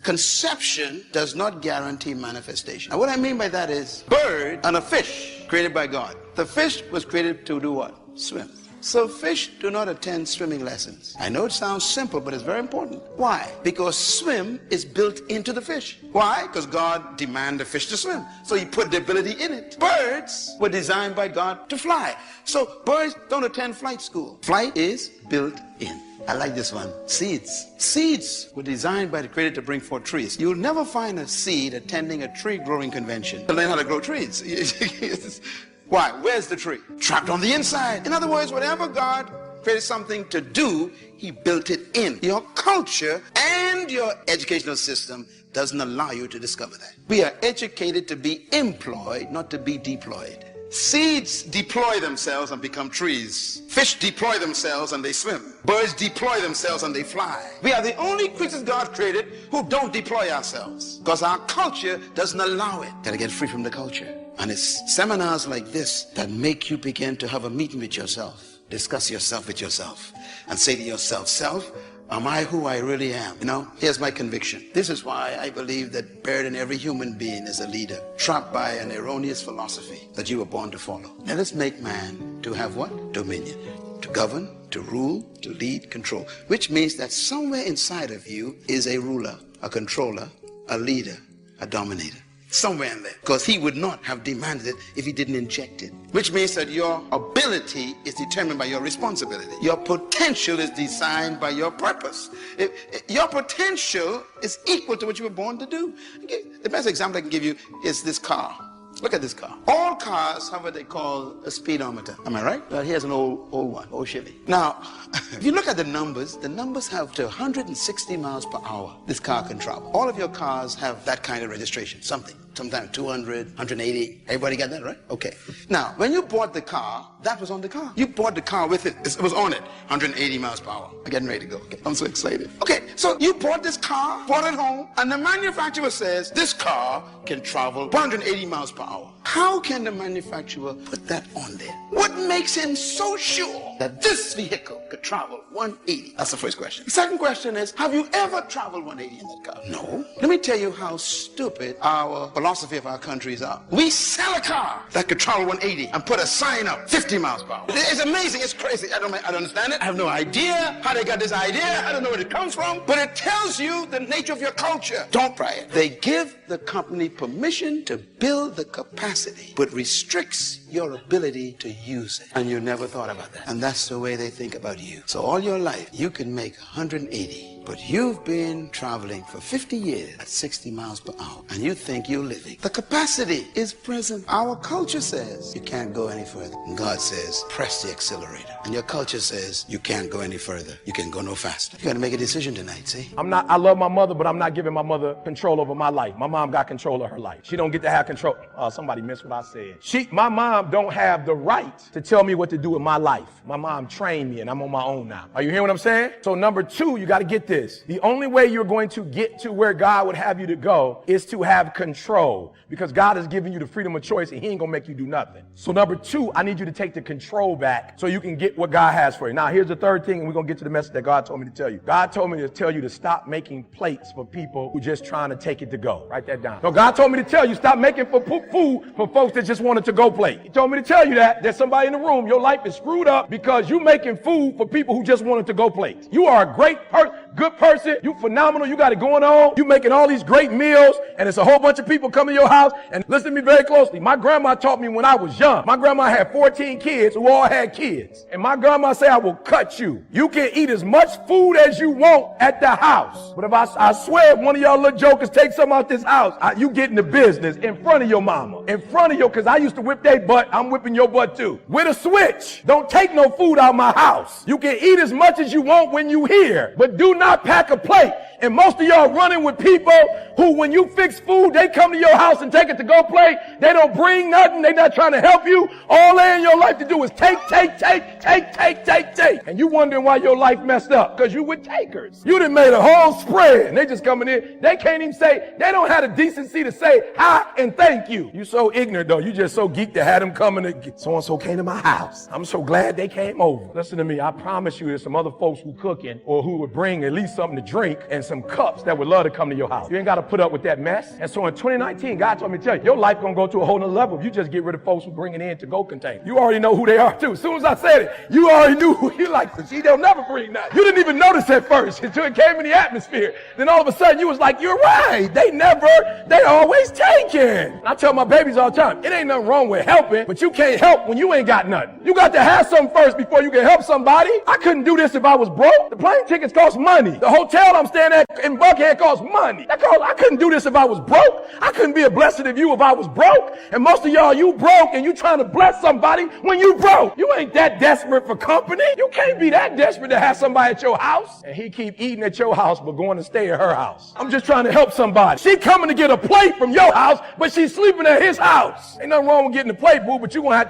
Conception does not guarantee manifestation. Now, what I mean by that is bird and a fish created by God. The fish was created to do what? Swim. So fish do not attend swimming lessons. I know it sounds simple, but it's very important. Why? Because swim is built into the fish. Why? Because God demanded the fish to swim. So he put the ability in it. Birds were designed by God to fly. So birds don't attend flight school. Flight is built in. I like this one. Seeds. Seeds were designed by the Creator to bring forth trees. You'll never find a seed attending a tree growing convention to learn how to grow trees. Why? Where's the tree? Trapped on the inside. In other words, whatever God created something to do, he built it in. Your culture and your educational system doesn't allow you to discover that. We are educated to be employed, not to be deployed. Seeds deploy themselves and become trees. Fish deploy themselves and they swim. Birds deploy themselves and they fly. We are the only creatures God created who don't deploy ourselves because our culture doesn't allow it. Gotta get free from the culture. And it's seminars like this that make you begin to have a meeting with yourself. Discuss yourself with yourself and say to yourself, self, am I who I really am? You know, here's my conviction. This is why I believe that buried in every human being is a leader, trapped by an erroneous philosophy that you were born to follow. Let us make man to have what? Dominion. To govern, to rule, to lead, control. Which means that somewhere inside of you is a ruler, a controller, a leader, a dominator. Somewhere in there. Because he would not have demanded it if he didn't inject it. Which means that your ability is determined by your responsibility. Your potential is designed by your purpose. Your potential is equal to what you were born to do. The best example I can give you is this car. Look at this car. All cars have what they call a speedometer. Am I right? Well, here's an old one, old Chevy. Now, if you look at the numbers have to 160 miles per hour this car can travel. All of your cars have that kind of registration, sometimes 200, 180. Everybody got that, right? Okay. Now, when you bought the car, that was on the car. You bought the car with it. It was on it. 180 miles per hour. I'm getting ready to go. Okay. I'm so excited. Okay, so you bought this car, brought it home, and the manufacturer says this car can travel 180 miles per hour. How can the manufacturer put that on there? What makes him so sure that this vehicle could travel 180? That's the first question. The second question is, have you ever traveled 180 in that car? No. Let me tell you how stupid our philosophy of our countries are. We sell a car that could travel 180 and put a sign up 50 miles per hour. It's amazing. It's crazy. I don't understand it. I have no idea how they got this idea. I don't know where it comes from. But it tells you the nature of your culture. Don't try it. They give the company permission to build the capacity, but restricts your ability to use it. And you never thought about that. And that's the way they think about you. So all your life, you can make 180, but you've been traveling for 50 years at 60 miles per hour, and you think you're living. The capacity is present. Our culture says you can't go any further. And God says, press the accelerator. And your culture says you can't go any further. You can go no faster. You got to make a decision tonight, see? I love my mother, but I'm not giving my mother control over my life. My mom got control of her life. She don't get to have control. Somebody missed what I said. My mom don't have the right to tell me what to do with my life. My mom trained me and I'm on my own now. Are you hearing what I'm saying? So number two, you got to get this. The only way you're going to get to where God would have you to go is to have control, because God has given you the freedom of choice and he ain't gonna make you do nothing. So number two, I need you to take the control back so you can get what God has for you. Now here's the third thing, and we're gonna get to the message that God told me to tell you. God told me to tell you to stop making plates for people who just trying to take it to go. Write that down. So God told me to tell you, stop making food for folks that just wanted to go plate. He told me to tell you that there's somebody in the room, your life is screwed up because you making food for people who just wanted to go plate. You are a great good person. You phenomenal. You got it going on. You making all these great meals, and it's a whole bunch of people coming to your house. And listen to me very closely. My grandma taught me when I was young. My grandma had 14 kids who all had kids. And my grandma said, I will cut you. You can eat as much food as you want at the house. But if I swear if one of y'all little jokers take something out this house, you get in the business in front of your mama. In front of your, because I used to whip their butt. I'm whipping your butt too. With a switch. Don't take no food out of my house. You can eat as much as you want when you here, but do not pack a plate. And most of y'all running with people who, when you fix food, they come to your house and take it to go plate. They don't bring nothing. They not trying to help you. All they in your life to do is take. And you wondering why your life messed up, because you with takers. You done made a whole spread and they just coming in. They can't even say, they don't have the decency to say hi and thank you. You so ignorant though. You just so geeked to have them coming to so-and-so came to my house. I'm so glad they came over. Listen to me. I promise you there's some other folks who cooking or who would bring at least something to drink and some some cups that would love to come to your house. You ain't got to put up with that mess. And so in 2019, God told me to tell you, your life going to go to a whole nother level if you just get rid of folks who bring it in to go container. You already know who they are too. As soon as I said it, you already knew who you like. See, they'll never bring nothing. You didn't even notice at first until it came in the atmosphere. Then all of a sudden you was like, you're right. They always taking. I tell my babies all the time, it ain't nothing wrong with helping, but you can't help when you ain't got nothing. You got to have something first before you can help somebody. I couldn't do this if I was broke. The plane tickets cost money. The hotel I'm staying at in Buckhead costs money. I couldn't do this if I was broke. I couldn't be a blessing of you if I was broke. And most of y'all, you broke and you trying to bless somebody when you broke. You ain't that desperate for company. You can't be that desperate to have somebody at your house. And he keep eating at your house but going to stay at her house. I'm just trying to help somebody. She coming to get a plate from your house, but she's sleeping at his house. Ain't nothing wrong with getting a plate, boo, but you're gonna have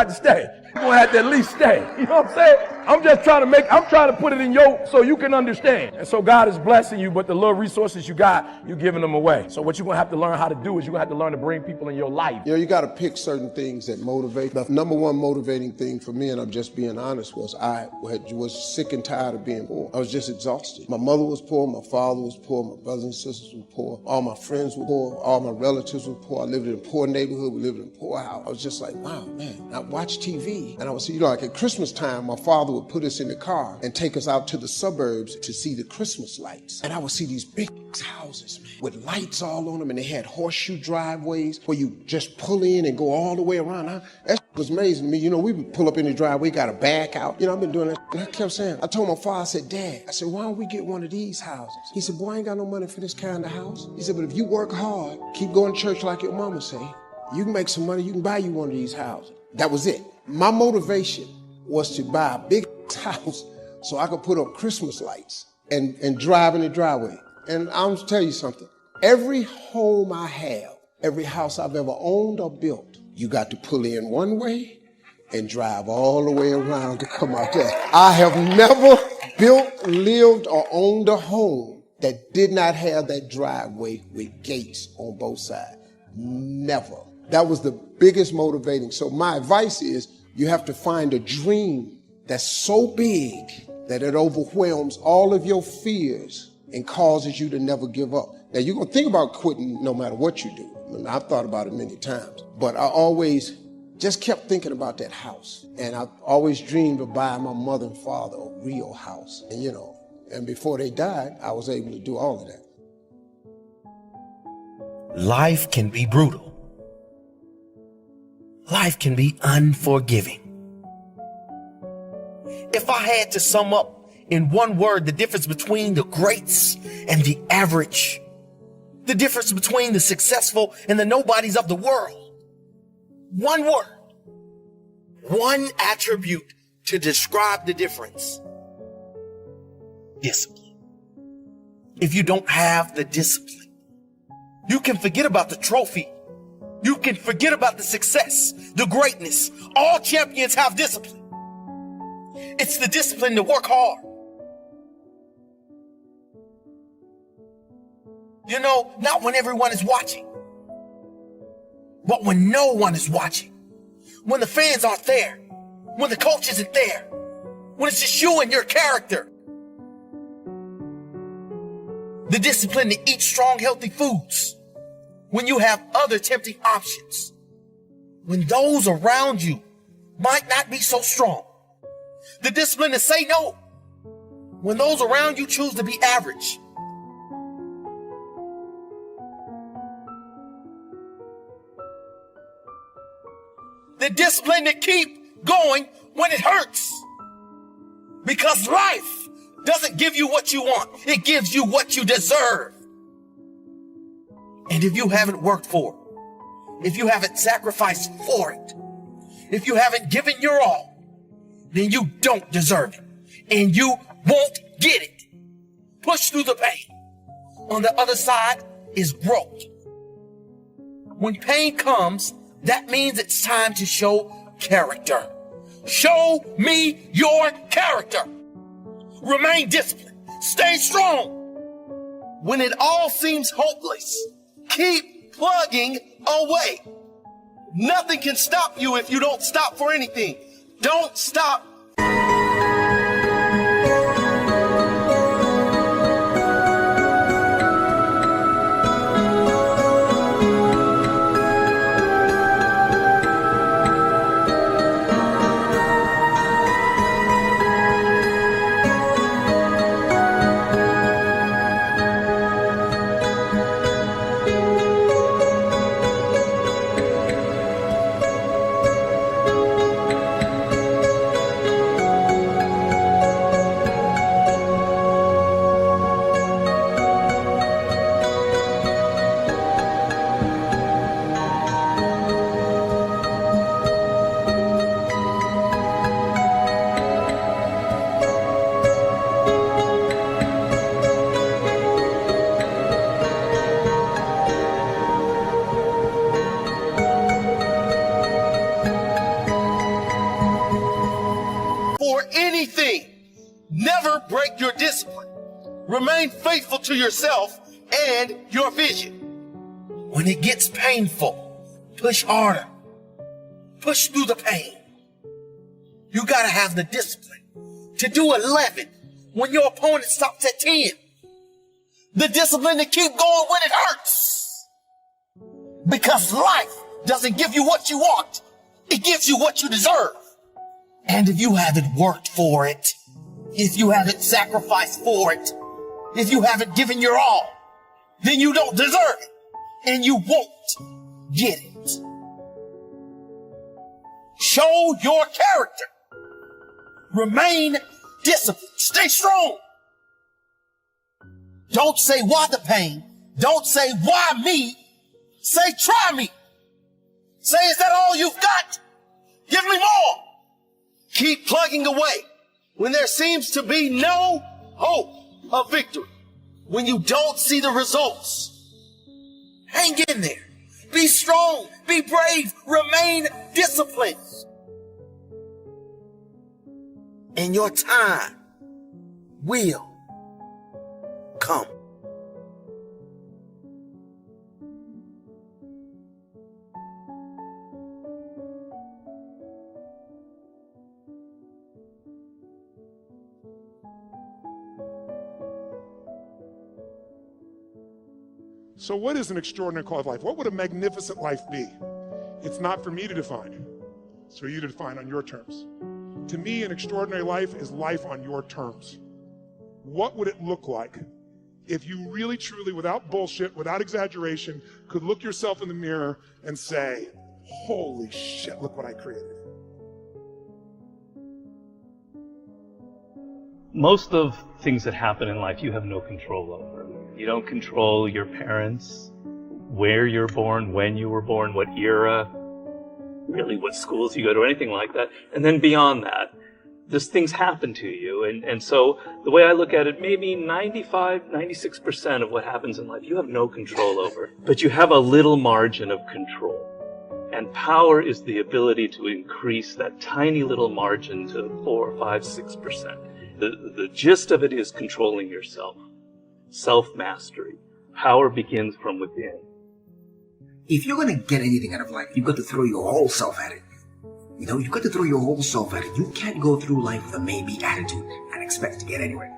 to stay. You're gonna have to at least stay. You know what I'm saying? I'm trying to put it in so you can understand. And so God is blessing you, but the little resources you got, you're giving them away. So what you're gonna have to learn how to do is you're gonna have to learn to bring people in your life. You know, you gotta pick certain things that motivate. The number one motivating thing for me, and I'm just being honest, was I was sick and tired of being poor. I was just exhausted. My mother was poor, my father was poor, my brothers and sisters were poor, all my friends were poor, all my relatives were poor. I lived in a poor neighborhood, we lived in a poor house. I was just like, wow, man, I watch TV. And I was, like at Christmas time, my father would put us in the car and take us out to the suburbs to see the Christmas lights. And I would see these big houses, man, with lights all on them, and they had horseshoe driveways where you just pull in and go all the way around. That was amazing to me. You know, we would pull up in the driveway, got a back out. You know, I've been doing that. And I kept saying, I told my father, I said, Dad, I said, why don't we get one of these houses? He said, boy, I ain't got no money for this kind of house. He said, but if you work hard, keep going to church like your mama say, you can make some money, you can buy you one of these houses. That was it. My motivation was to buy a big house so I could put up Christmas lights and drive in the driveway. And I'm going to tell you something. Every home I have, every house I've ever owned or built, you got to pull in one way and drive all the way around to come out there. I have never built, lived, or owned a home that did not have that driveway with gates on both sides. Never. That was the biggest motivating. So my advice is you have to find a dream that's so big that it overwhelms all of your fears and causes you to never give up. Now, you're going to think about quitting no matter what you do. I mean, I've thought about it many times, but I always just kept thinking about that house. And I always dreamed of buying my mother and father a real house. And, you know, and before they died, I was able to do all of that. Life can be brutal. Life can be unforgiving. If I had to sum up in one word the difference between the greats and the average, the difference between the successful and the nobodies of the world, one word, one attribute to describe the difference: discipline. If you don't have the discipline, you can forget about the trophy. You can forget about the success, the greatness. All champions have discipline. It's the discipline to work hard. You know, not when everyone is watching, but when no one is watching. When the fans aren't there. When the coach isn't there. When it's just you and your character. The discipline to eat strong, healthy foods when you have other tempting options. When those around you might not be so strong. The discipline to say no when those around you choose to be average. The discipline to keep going when it hurts. Because life doesn't give you what you want. It gives you what you deserve. And if you haven't worked for it, if you haven't sacrificed for it, if you haven't given your all, then you don't deserve it. And you won't get it. Push through the pain. On the other side is growth. When pain comes, that means it's time to show character. Show me your character. Remain disciplined. Stay strong. When it all seems hopeless, keep plugging away. Nothing can stop you if you don't stop for anything. Don't stop. Never break your discipline. Remain faithful to yourself and your vision. When it gets painful, push harder. Push through the pain. You gotta have the discipline to do 11 when your opponent stops at 10. The discipline to keep going when it hurts. Because life doesn't give you what you want. It gives you what you deserve. And if you haven't worked for it, if you haven't sacrificed for it, if you haven't given your all, then you don't deserve it. And you won't get it. Show your character. Remain disciplined. Stay strong. Don't say why the pain. Don't say why me. Say try me. Say, is that all you've got? Give me more. Keep plugging away when there seems to be no hope of victory. When you don't see the results, hang in there. Be strong. Be brave. Remain disciplined. And your time will come. So what is an extraordinary quality of life? What would a magnificent life be? It's not for me to define. It's for you to define on your terms. To me, an extraordinary life is life on your terms. What would it look like if you really, truly, without bullshit, without exaggeration, could look yourself in the mirror and say, holy shit, look what I created? Most of things that happen in life you have no control over. You don't control your parents, where you're born, when you were born, what era, really what schools you go to, anything like that. And then beyond that, these things happen to you. And so the way I look at it, maybe 95, 96% of what happens in life you have no control over. But you have a little margin of control. And power is the ability to increase that tiny little margin to 4, 5, 6%. The gist of it is controlling yourself. Self-mastery. Power begins from within. If you're going to get anything out of life, you've got to throw your whole self at it. You know, you've got to throw your whole self at it. You can't go through life with a maybe attitude and expect to get anywhere.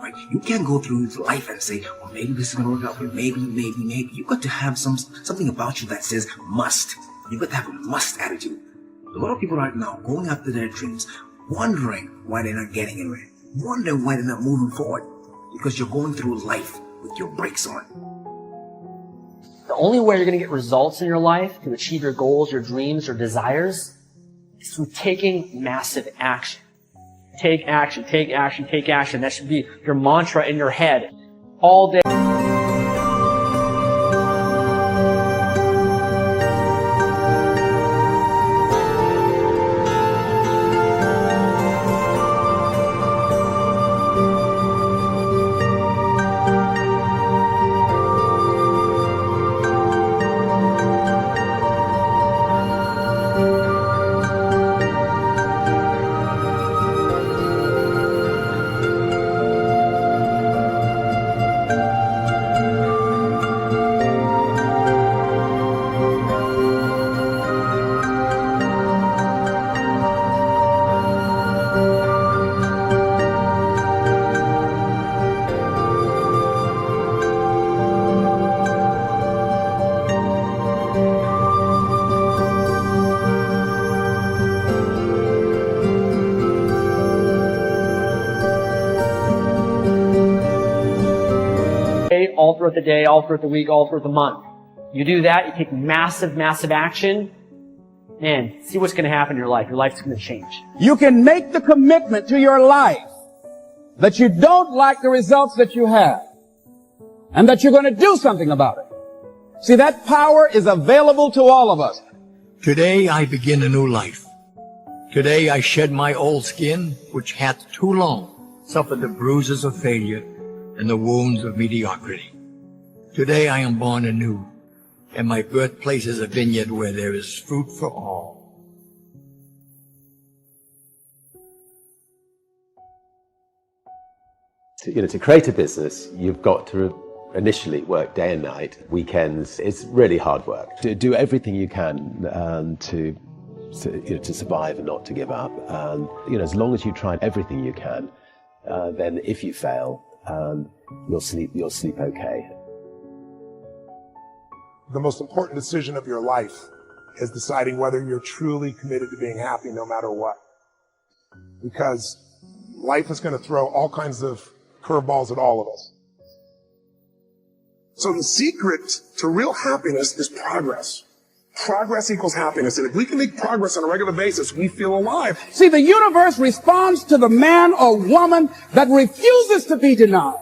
Right? You can't go through life and say, well, maybe this is going to work out for me. Maybe. You've got to have something about you that says must. You've got to have a must attitude. A lot of people right now going after their dreams, wondering why they're not getting anywhere. Wondering why they're not moving forward. Because you're going through life with your brakes on. The only way you're going to get results in your life to achieve your goals, your dreams, your desires is through taking massive action. Take action, take action, take action. That should be your mantra in your head all day. All throughout the day, all throughout the week, all throughout the month. You do that, you take massive, massive action, and see what's going to happen in your life. Your life's going to change. You can make the commitment to your life that you don't like the results that you have and that you're going to do something about it. See, that power is available to all of us. Today I begin a new life. Today I shed my old skin, which hath too long suffered the bruises of failure and the wounds of mediocrity. Today I am born anew, and my birthplace is a vineyard where there is fruit for all. To create a business, you've got to initially work day and night, weekends. It's really hard work. To do everything you can to survive and not to give up. As long as you try everything you can, then if you fail, you'll sleep okay. The most important decision of your life is deciding whether you're truly committed to being happy no matter what. Because life is going to throw all kinds of curveballs at all of us. So the secret to real happiness is progress. Progress equals happiness. And if we can make progress on a regular basis, we feel alive. See, the universe responds to the man or woman that refuses to be denied.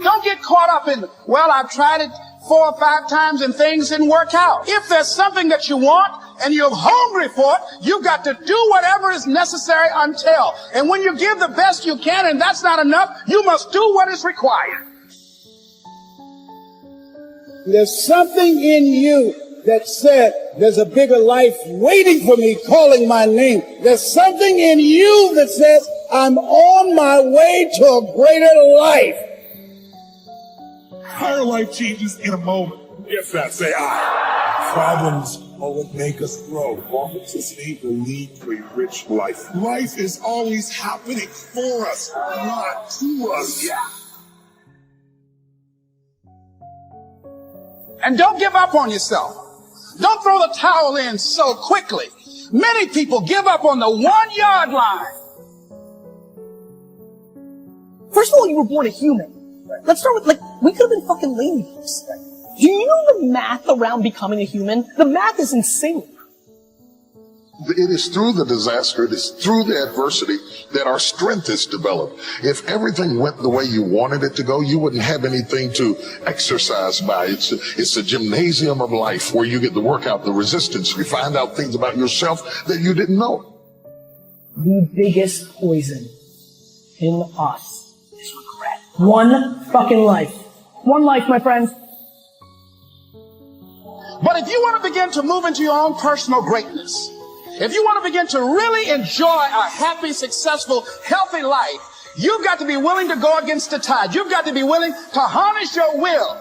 Don't get caught up in, well, I've tried it 4 or 5 times and things didn't work out. If there's something that you want and you're hungry for it, you've got to do whatever is necessary until. And when you give the best you can and that's not enough, you must do what is required. There's something in you that said, there's a bigger life waiting for me, calling my name. There's something in you that says, I'm on my way to a greater life. Our life changes in a moment. Yes, that say I. Problems are what make us grow. Authenticity will lead to a rich life. Life is always happening for us, not to us. Yeah. And don't give up on yourself. Don't throw the towel in so quickly. Many people give up on the 1-yard line. First of all, you were born a human. Let's start with, we could have been fucking ladies. Do you know the math around becoming a human? The math is insane. It is through the disaster, it is through the adversity that our strength is developed. If everything went the way you wanted it to go, you wouldn't have anything to exercise by. It's a gymnasium of life where you get to work out the resistance. You find out things about yourself that you didn't know. The biggest poison in us is regret. One fucking life. One life, my friends. But if you want to begin to move into your own personal greatness, if you want to begin to really enjoy a happy, successful, healthy life, you've got to be willing to go against the tide. You've got to be willing to harness your will